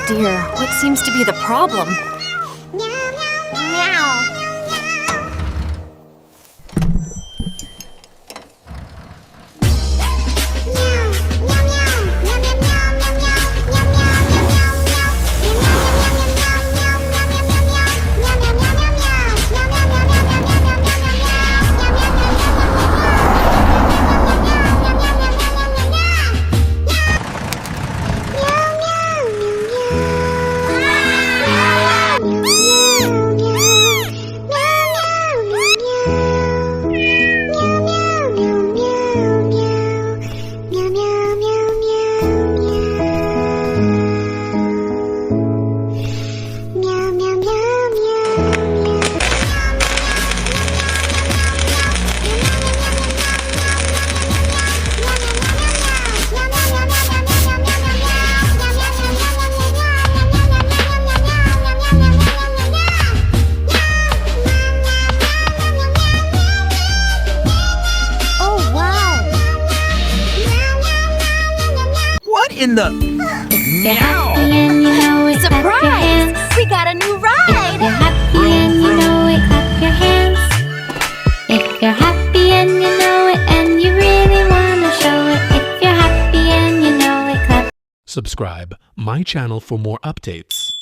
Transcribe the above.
dear, what seems to be the problem? Meow. What in the... Meow! And you know it, clap your Surprise! hands. We got a new If ride! you're happy and you know it, clap your hands. If you're happy and you know it, and you really wanna show it. If you're happy and you know it, clap. Subscribe my channel for more updates.